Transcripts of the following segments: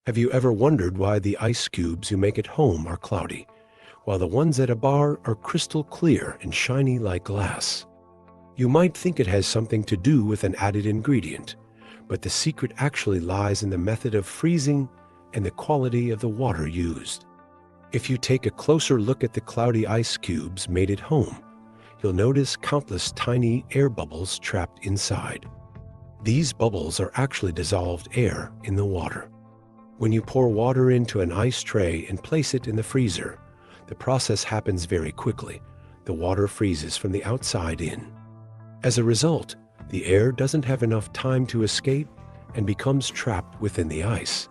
Have you ever wondered why the ice cubes you make at home are cloudy, while the ones at a bar are crystal clear and shiny like glass? You might think it has something to do with an added ingredient, but the secret actually lies in the method of freezing and the quality of the water used. If you take a closer look at the cloudy ice cubes made at home, you'll notice countless tiny air bubbles trapped inside. These bubbles are actually dissolved air in the water. When you pour water into an ice tray and place it in the freezer, the process happens very quickly. The water freezes from the outside in. As a result, the air doesn't have enough time to escape and becomes trapped within the ice,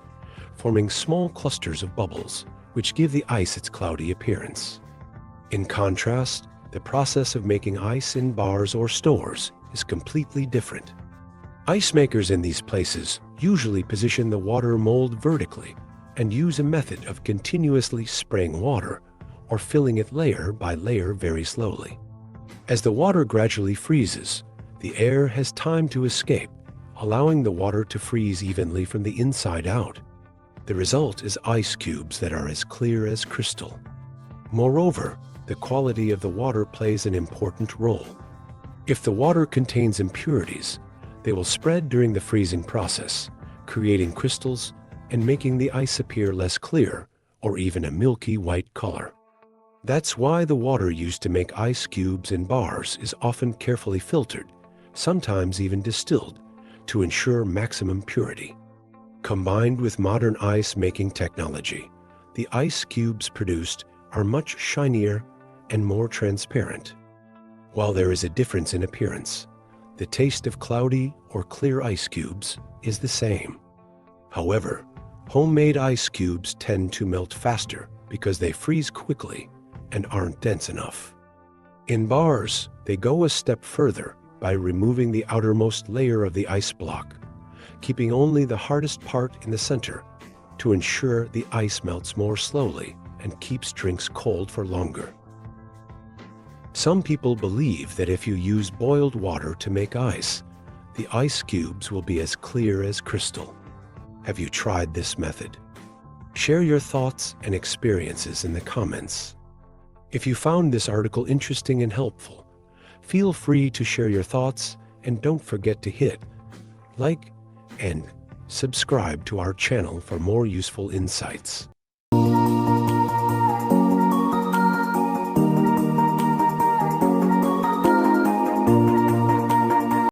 forming small clusters of bubbles, which give the ice its cloudy appearance. In contrast, the process of making ice in bars or stores is completely different. Ice makers in these places usually position the water mold vertically and use a method of continuously spraying water or filling it layer by layer very slowly. As the water gradually freezes, the air has time to escape, allowing the water to freeze evenly from the inside out. The result is ice cubes that are as clear as crystal. Moreover, the quality of the water plays an important role. If the water contains impurities, they will spread during the freezing process, creating crystals and making the ice appear less clear or even a milky white color. That's why the water used to make ice cubes in bars is often carefully filtered, sometimes even distilled, to ensure maximum purity. Combined with modern ice-making technology, the ice cubes produced are much shinier and more transparent. While there is a difference in appearance, the taste of cloudy or clear ice cubes is the same. However, homemade ice cubes tend to melt faster because they freeze quickly and aren't dense enough. In bars, they go a step further by removing the outermost layer of the ice block, keeping only the hardest part in the center to ensure the ice melts more slowly and keeps drinks cold for longer. Some people believe that if you use boiled water to make ice, the ice cubes will be as clear as crystal. Have you tried this method? Share your thoughts and experiences in the comments. If you found this article interesting and helpful, feel free to share your thoughts and don't forget to hit like and subscribe to our channel for more useful insights.